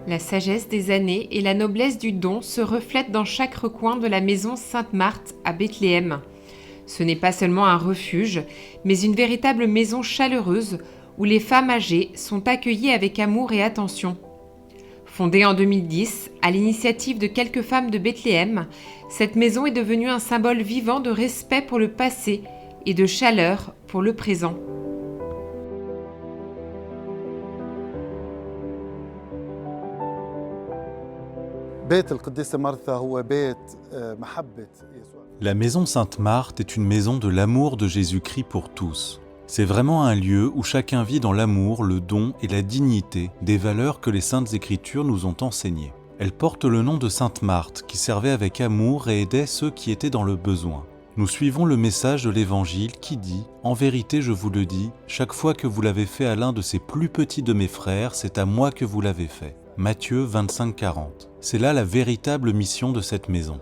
La sagesse des années et la noblesse du don se reflètent dans chaque recoin de la maison Sainte-Marthe à Bethléem. Ce n'est pas seulement un refuge, mais une véritable maison chaleureuse où les femmes âgées sont accueillies avec amour et attention. Fondée en 2010, à l'initiative de quelques femmes de Bethléem, cette maison est devenue un symbole vivant de respect pour le passé et de chaleur pour le présent. La maison Sainte-Marthe est une maison de l'amour de Jésus-Christ pour tous. C'est vraiment un lieu où chacun vit dans l'amour, le don et la dignité des valeurs que les Saintes Écritures nous ont enseignées. Elle porte le nom de Sainte Marthe, qui servait avec amour et aidait ceux qui étaient dans le besoin. Nous suivons le message de l'Évangile qui dit « En vérité, je vous le dis, chaque fois que vous l'avez fait à l'un de ces plus petits de mes frères, c'est à moi que vous l'avez fait. » Matthieu 25-40. C'est là la véritable mission de cette maison.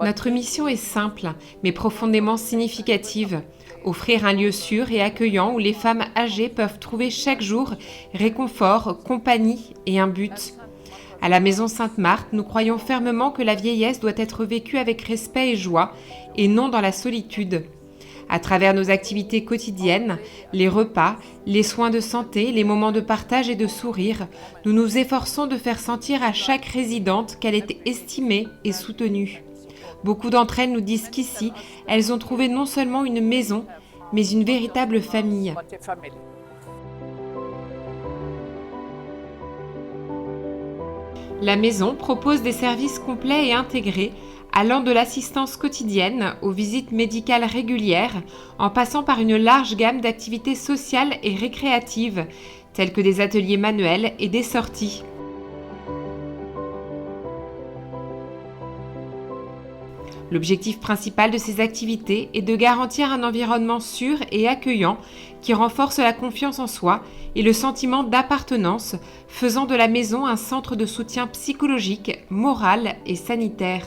Notre mission est simple, mais profondément significative. Offrir un lieu sûr et accueillant où les femmes âgées peuvent trouver chaque jour réconfort, compagnie et un but. À la Maison Sainte-Marthe, nous croyons fermement que la vieillesse doit être vécue avec respect et joie, et non dans la solitude. À travers nos activités quotidiennes, les repas, les soins de santé, les moments de partage et de sourire, nous nous efforçons de faire sentir à chaque résidente qu'elle est estimée et soutenue. Beaucoup d'entre elles nous disent qu'ici, elles ont trouvé non seulement une maison, mais une véritable famille. La maison propose des services complets et intégrés, allant de l'assistance quotidienne aux visites médicales régulières, en passant par une large gamme d'activités sociales et récréatives, telles que des ateliers manuels et des sorties. L'objectif principal de ces activités est de garantir un environnement sûr et accueillant qui renforce la confiance en soi et le sentiment d'appartenance, faisant de la maison un centre de soutien psychologique, moral et sanitaire.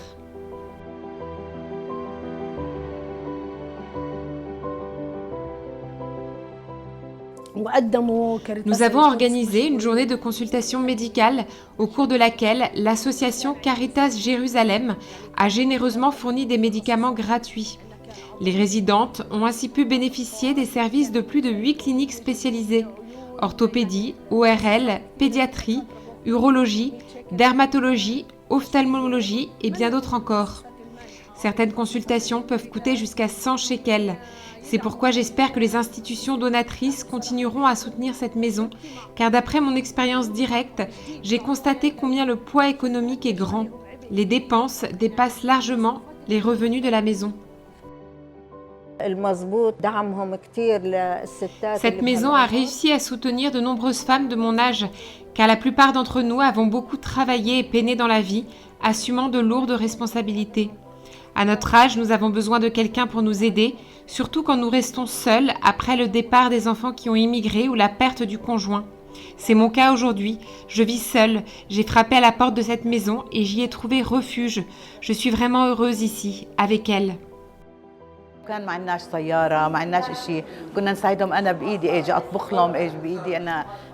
Nous avons organisé une journée de consultation médicale au cours de laquelle l'association Caritas Jérusalem a généreusement fourni des médicaments gratuits. Les résidentes ont ainsi pu bénéficier des services de plus de 8 cliniques spécialisées: orthopédie, ORL, pédiatrie, urologie, dermatologie, ophtalmologie et bien d'autres encore. Certaines consultations peuvent coûter jusqu'à 100 shekels. C'est pourquoi j'espère que les institutions donatrices continueront à soutenir cette maison, car d'après mon expérience directe, j'ai constaté combien le poids économique est grand. Les dépenses dépassent largement les revenus de la maison. Cette maison a réussi à soutenir de nombreuses femmes de mon âge, car la plupart d'entre nous avons beaucoup travaillé et peiné dans la vie, assumant de lourdes responsabilités. À notre âge, nous avons besoin de quelqu'un pour nous aider, surtout quand nous restons seuls après le départ des enfants qui ont immigré ou la perte du conjoint. C'est mon cas aujourd'hui. Je vis seule. J'ai frappé à la porte de cette maison et j'y ai trouvé refuge. Je suis vraiment heureuse ici, avec elle.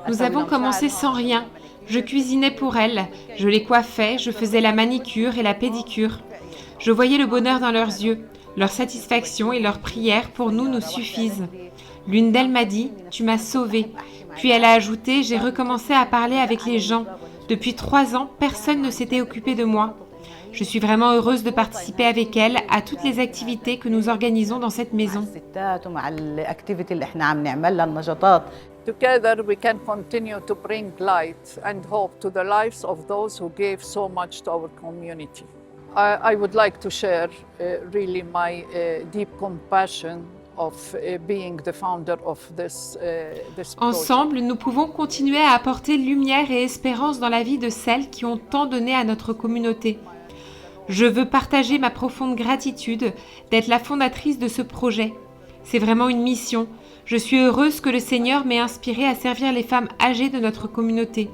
Nous avons commencé sans rien. Je cuisinais pour elles, je les coiffais, je faisais la manicure et la pédicure. Je voyais le bonheur dans leurs yeux, leur satisfaction et leurs prières pour nous suffisent. L'une d'elles m'a dit « Tu m'as sauvée ». Puis elle a ajouté « J'ai recommencé à parler avec les gens. Depuis 3 ans, personne ne s'était occupé de moi ». Je suis vraiment heureuse de participer avec elle à toutes les activités que nous organisons dans cette maison. Together we can continue to bring light and hope to the lives of those who gave so much to our community. I would like to share really my deep compassion of being the founder of this project. Ensemble, nous pouvons continuer à apporter lumière et espérance dans la vie de celles qui ont tant donné à notre communauté. Je veux partager ma profonde gratitude d'être la fondatrice de ce projet. C'est vraiment une mission. Je suis heureuse que le Seigneur m'ait inspirée à servir les femmes âgées de notre communauté.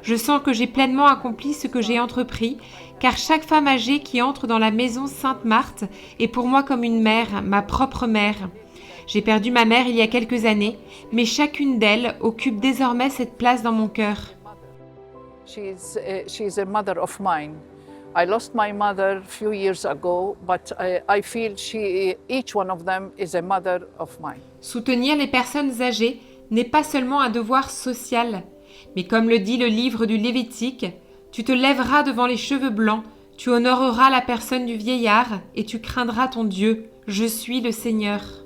Je sens que j'ai pleinement accompli ce que j'ai entrepris, car chaque femme âgée qui entre dans la maison Sainte-Marthe est pour moi comme une mère, ma propre mère. J'ai perdu ma mère il y a quelques années, mais chacune d'elles occupe désormais cette place dans mon cœur. She's a mother of mine. I lost my mother a few years ago, but I feel each one of them is a mother of mine. Soutenir les personnes âgées n'est pas seulement un devoir social, mais comme le dit le livre du Lévitique, tu te lèveras devant les cheveux blancs, tu honoreras la personne du vieillard et tu craindras ton Dieu. Je suis le Seigneur.